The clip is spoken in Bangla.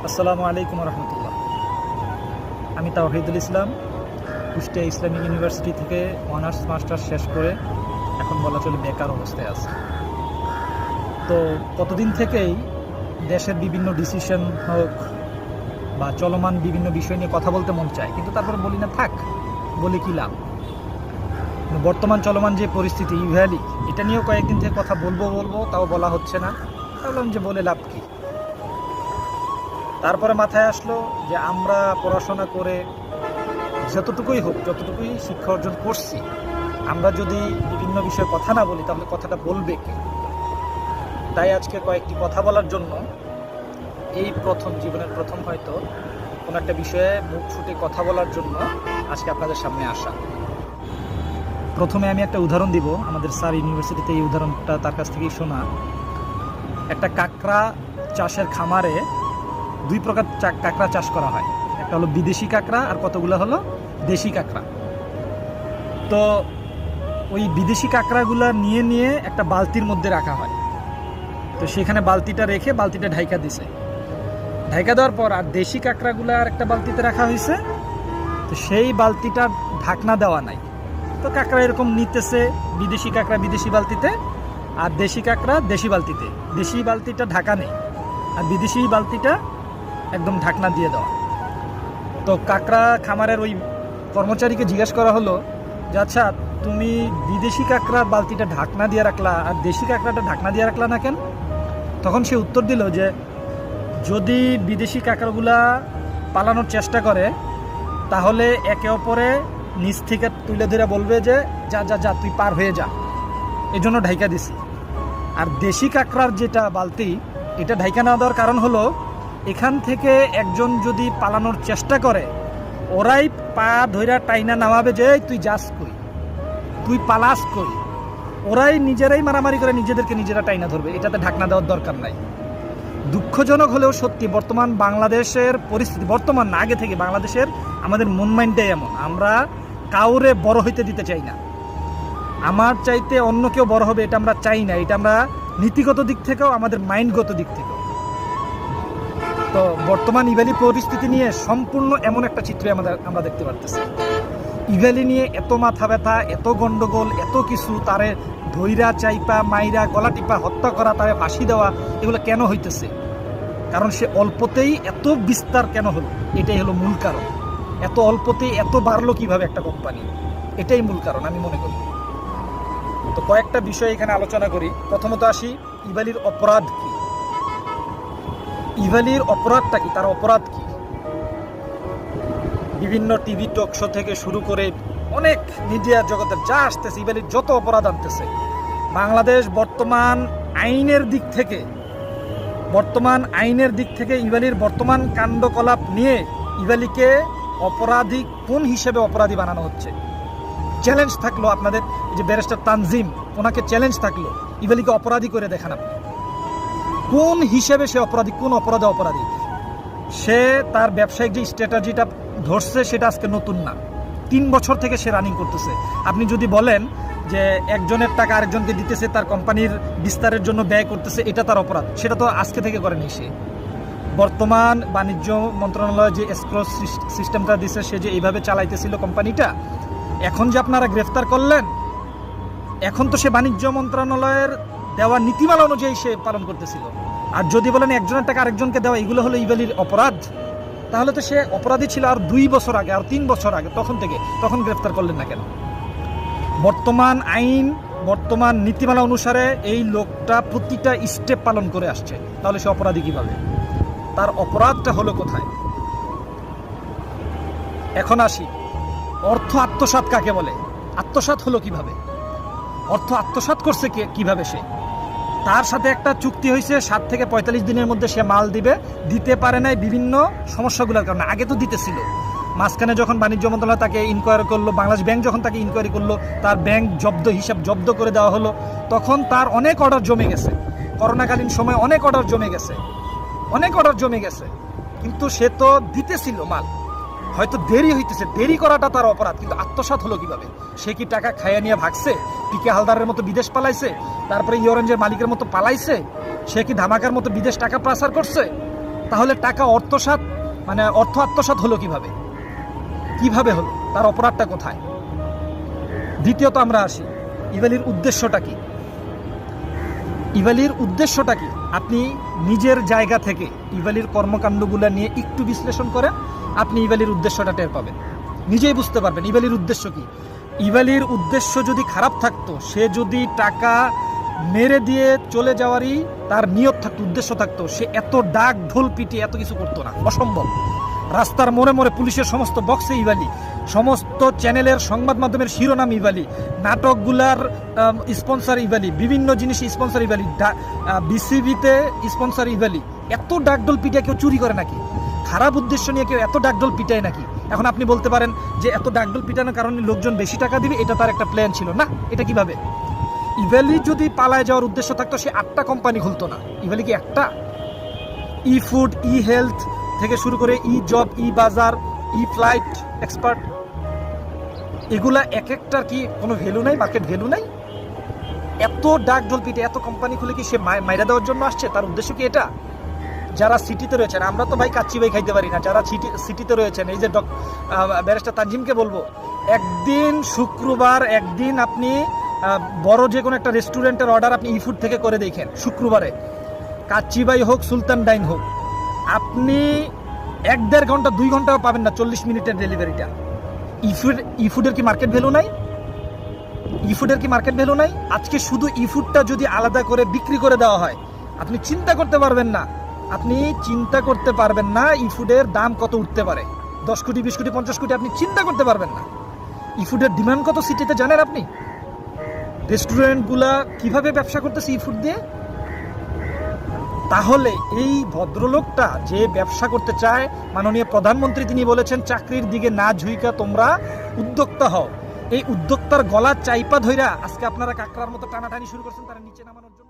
আসসালামু আলাইকুম রহমতুল্লাহ। আমি তাওহিদুল ইসলাম, কুষ্টিয়া ইসলামিক ইউনিভার্সিটি থেকে অনার্স মাস্টার্স শেষ করে এখন বলা চলে বেকার অবস্থায় আছে। তো কতদিন থেকেই দেশের বিভিন্ন ডিসিশন হোক বা চলমান বিভিন্ন বিষয় নিয়ে কথা বলতে মন চায়, কিন্তু তারপর বলি না, থাক, বলি কি লাভ। বর্তমান চলমান যে পরিস্থিতি ইভ্যালি, এটা নিয়েও কয়েকদিন থেকে কথা বলবো, তাও বলা হচ্ছে না। ভাবলাম যে বলে লাভ কি। তারপরে মাথায় আসলো যে আমরা পড়াশোনা করে যতটুকুই হোক, যতটুকুই শিক্ষা অর্জন করছি, আমরা যদি বিভিন্ন বিষয়ে কথা না বলি তাহলে কথাটা বলবে কে? তাই আজকে কয়েকটি কথা বলার জন্য, এই প্রথম, জীবনের প্রথম হয়তো কোনো একটা বিষয়ে মুখ ফুটে কথা বলার জন্য আজকে আপনাদের সামনে আসা। প্রথমে আমি একটা উদাহরণ দিব। আমাদের স্যার ইউনিভার্সিটিতে এই উদাহরণটা তার কাছ থেকেই শোনা। একটা কাঁকড়া চাষের খামারে দুই প্রকার কাঁকড়া চাষ করা হয়। একটা হলো বিদেশি কাঁকড়া আর কতগুলো হলো দেশি কাঁকড়া। তো ওই বিদেশি কাঁকড়াগুলো নিয়ে একটা বালতির মধ্যে রাখা হয়। তো সেখানে বালতিটা রেখে বালতিটা ঢাইকা দিছে। ঢাইকা দেওয়ার পর আর দেশি কাঁকড়াগুলো আর একটা বালতিতে রাখা হয়েছে। তো সেই বালতিটা ঢাকনা দেওয়া নাই। তো কাঁকড়া এরকম নিতেছে, বিদেশি কাঁকড়া বিদেশি বালতিতে আর দেশি কাঁকড়া দেশি বালতিতে। দেশি বালতিটা ঢাকা নেই আর বিদেশি বালতিটা একদম ঢাকনা দিয়ে দেওয়া। তো কাঁকড়া খামারের ওই কর্মচারীকে জিজ্ঞেস করা হলো যে, আচ্ছা, তুমি বিদেশি কাঁকড়ার বালতিটা ঢাকনা দিয়ে রাখলা আর দেশি কাঁকড়াটা ঢাকনা দিয়ে রাখলা না কেন? তখন সে উত্তর দিল যে, যদি বিদেশি কাঁকড়াগুলা পালানোর চেষ্টা করে তাহলে একে অপরে নিচ থেকে তুলে ধরে বলবে যে, যা যা যা, তুই পার হয়ে যা, এজন্য ঢাইকা দিছি। আর দেশি কাঁকড়ার যেটা বালতি, এটা ঢাইকা না দেওয়ার কারণ হলো, এখান থেকে একজন যদি পালানোর চেষ্টা করে, ওরাই পা ধইরা টাইনা নামাবে যে, তুই যাস কই, তুই পালাস কই। ওরাই নিজেরাই মারামারি করে নিজেদেরকে নিজেরা টাইনা ধরবে। এটাতে ঢাকনা দেওয়ার দরকার নাই। দুঃখজনক হলেও সত্যি, বর্তমান বাংলাদেশের পরিস্থিতি, বর্তমান না, আগে থেকে বাংলাদেশের আমাদের মন মাইন্ডটাই এমন, আমরা কাউরে বড় হইতে দিতে চাই না। আমার চাইতে অন্য কেউ বড় হবে এটা আমরা চাই না। এটা আমরা নীতিগত দিক থেকেও, আমাদের মাইন্ডগত দিক থেকেও। তো বর্তমান ইভ্যালি পরিস্থিতি নিয়ে সম্পূর্ণ এমন একটা চিত্র আমরা দেখতে পারতেছি। ইভ্যালি নিয়ে এত মাথা ব্যথা, এত গন্ডগোল, এত কিছু, তারে ধৈরা চাইপা মাইরা গলা টিপা হত্যা করা, তারে ফাঁসি দেওয়া, এগুলো কেন হইতেছে? কারণ সে অল্পতেই এত বিস্তার কেন হলো? এটাই হলো মূল কারণ। এত অল্পতেই এত বাড়লো কিভাবে একটা কোম্পানি, এটাই মূল কারণ আমি মনে করি। তো কয়েকটা বিষয় এখানে আলোচনা করি। প্রথমত আসি, ইভ্যালির অপরাধ কি? ইভ্যালির অপরাধটা কি? তার অপরাধ কি? বিভিন্ন টিভি টক শো থেকে শুরু করে অনেক মিডিয়া জগতের যা আসতেছে, ইভ্যালির যত অপরাধ আনতেছে, বাংলাদেশ বর্তমান আইনের দিক থেকে ইভ্যালির বর্তমান কাণ্ডকলাপ নিয়ে ইভ্যালিকে অপরাধী কোন হিসেবে অপরাধী বানানো হচ্ছে। চ্যালেঞ্জ থাকলো আপনাদের, যে ব্যারিস্টার তানজিম, ওনাকে চ্যালেঞ্জ থাকলো, ইভ্যালিকে অপরাধী করে দেখান আপনি। কোন হিসেবে সে অপরাধী, কোন অপরাধে অপরাধী? সে তার ব্যবসায়িক যে স্ট্র্যাটেজিটা ধরছে সেটা আজকে নতুন না, 3 বছর থেকে সে রানিং করতেছে। আপনি যদি বলেন যে একজনের টাকা আরেকজনকে দিতেছে, তার কোম্পানির বিস্তারের জন্য ব্যয় করতেছে, এটা তার অপরাধ, সেটা তো আজকে থেকে করেনি সে। বর্তমান বাণিজ্য মন্ত্রণালয় যে এসক্রো সিস্টেমটা দিছে, সে যে এইভাবে চালাইতেছিল কোম্পানিটা, এখন যে আপনারা গ্রেফতার করলেন, এখন তো সে বাণিজ্য মন্ত্রণালয়ের দেওয়া নীতিমালা অনুযায়ী সে পালন করতেছিল। আর যদি বলেন একজনের টাকা আরেকজনকে দেওয়া, এগুলো হলো ইভ্যালির অপরাধ, তাহলে তো সে অপরাধী ছিল আর 2 বছর আগে, আর 3 বছর আগে। তখন গ্রেফতার করলেন না কেন? বর্তমান আইন, বর্তমান নীতিমালা অনুসারে এই লোকটা প্রতিটা স্টেপ পালন করে আসছে, তাহলে সে অপরাধী কিভাবে? তার অপরাধটা হলো কোথায়? এখন আসি, অর্থ আত্মসাৎ কাকে বলে? আত্মসাৎ হলো কিভাবে? অর্থ আত্মসাৎ করছে কিভাবে? সে, তার সাথে একটা চুক্তি হয়েছে, 7 থেকে 45 দিনের মধ্যে সে মাল দিতে পারে নাই বিভিন্ন সমস্যাগুলোর কারণে। আগে তো দিতেছিল, মাঝখানে যখন বাণিজ্য মন্ত্রণালয় তাকে ইনকোয়ারি করলো, বাংলাদেশ ব্যাংক যখন তাকে ইনকোয়ারি করলো, তার ব্যাংক হিসাব জব্দ করে দেওয়া হলো, তখন তার অনেক অর্ডার জমে গেছে। করোনাকালীন সময় অনেক অর্ডার জমে গেছে, কিন্তু সে তো দিতেছিল মাল। হয়তো দেরি হইতেছে, দেরি করাটা তার অপরাধ, কিন্তু আত্মসাৎ হলো কিভাবে? সে কি টাকা খাইয়া নিয়ে ভাগছে? পিকে হালদারের মতো বিদেশ পালাইছে? তারপরে অরেঞ্জের মালিকের মতো পালাইছে? সে কি ধামাকার মতো বিদেশ টাকা পাচার করছে? তাহলে টাকা অর্থসাৎ মানে অর্থ আত্মসাৎ হলো কিভাবে? কিভাবে হলো? তার অপরাধটা কোথায়? দ্বিতীয়ত আমরা আসি, ইভালির উদ্দেশ্যটা কি? ইভালির উদ্দেশ্যটা কি? আপনি নিজের জায়গা থেকে ইভালির কর্মকাণ্ডগুলো নিয়ে একটু বিশ্লেষণ করেন, আপনি ইভালির উদ্দেশ্যটা টের পাবেন, নিজেই বুঝতে পারবেন ইভালির উদ্দেশ্য কি। ইভালির উদ্দেশ্য যদি খারাপ থাকতো, সে যদি টাকা মেরে দিয়ে চলে যাওয়ারই তার নিয়ত থাকতো, উদ্দেশ্য থাকতো, সে এত ডাক ঢোল পিটিয়ে এত কিছু করতো না, অসম্ভব। রাস্তার মোড়ে মোড়ে পুলিশের সমস্ত বক্সে ইভালি, সমস্ত চ্যানেলের সংবাদ মাধ্যমের শিরোনাম ইভালি, নাটকগুলার স্পন্সর ইভালি, বিভিন্ন জিনিস স্পন্সর ইভালি, বিসিবিতে স্পন্সর ইভালি। এত ডাকডোল পিটিয়ে কেউ চুরি করে নাকি? খারাপ উদ্দেশ্য নিয়ে কেউ এত ডাকডোল পিটায় নাকি? এখন আপনি বলতে পারেন যে এত ডাকডোল পিটানোর কারণে লোকজন বেশি টাকা দিবে, এটা তার একটা প্ল্যান ছিল। না, এটা কিভাবে? ইভালি যদি পালায় যাওয়ার উদ্দেশ্য থাকতো, সে 8টা কোম্পানি খুলতো না। ইভালি কি একটা? ই ফুড, ই হেলথ থেকে শুরু করে ই জব, ই বাজার, ই ফ্লাইট এক্সপার্ট, এগুলা এক একটার কি কোনো ভ্যালু নাই, মার্কেট ভ্যালু নাই? এত ডাকঢোল পিটে এত কোম্পানি খুলে কি সে মাইরা দেওয়ার জন্য আসছে? তার উদ্দেশ্য কি এটা? যারা সিটিতে রয়েছেন, আমরা তো ভাই কাচ্চি ভাই খাইতে পারি না, যারা সিটিতে রয়েছেন, এই যে ব্যারিস্টার তানজিমকে বলবো, একদিন শুক্রবার, একদিন আপনি বড় যে কোনো একটা রেস্টুরেন্টের অর্ডার আপনি ই ফুড থেকে করে দেখেন, শুক্রবারে কাচ্চি ভাই হোক, সুলতান ডাইন হোক, আপনি 1-1.5 ঘন্টা 2 ঘন্টাও পাবেন না 40 মিনিটের ডেলিভারিটা। ই ফুডের কি মার্কেট ভ্যালু নাই? ই ফুডের কি মার্কেট ভ্যালু নাই? আজকে শুধু ই ফুডটা যদি আলাদা করে বিক্রি করে দেওয়া হয়, আপনি চিন্তা করতে পারবেন না, ই ফুডের দাম কত উঠতে পারে। 10 কোটি, 20 কোটি, 50 কোটি, আপনি চিন্তা করতে পারবেন না। ই ফুডের ডিমান্ড কত সিটিতে জানেন আপনি? রেস্টুরেন্টগুলা কিভাবে ব্যবসা করতেছে ই ফুড দিয়ে? তাহলে এই ভদ্রলোকটা যে ব্যবসা করতে চায়, মাননীয় প্রধানমন্ত্রী তিনি বলেছেন চাকরির দিকে না ঝুঁকা তোমরা উদ্যোক্তা হও। এই উদ্যোক্তার গলা চাইপা ধইরা আজকে আপনারা কাকড়ার মতো টানাটানি শুরু করছেন তারা নিচে নামানোর জন্য।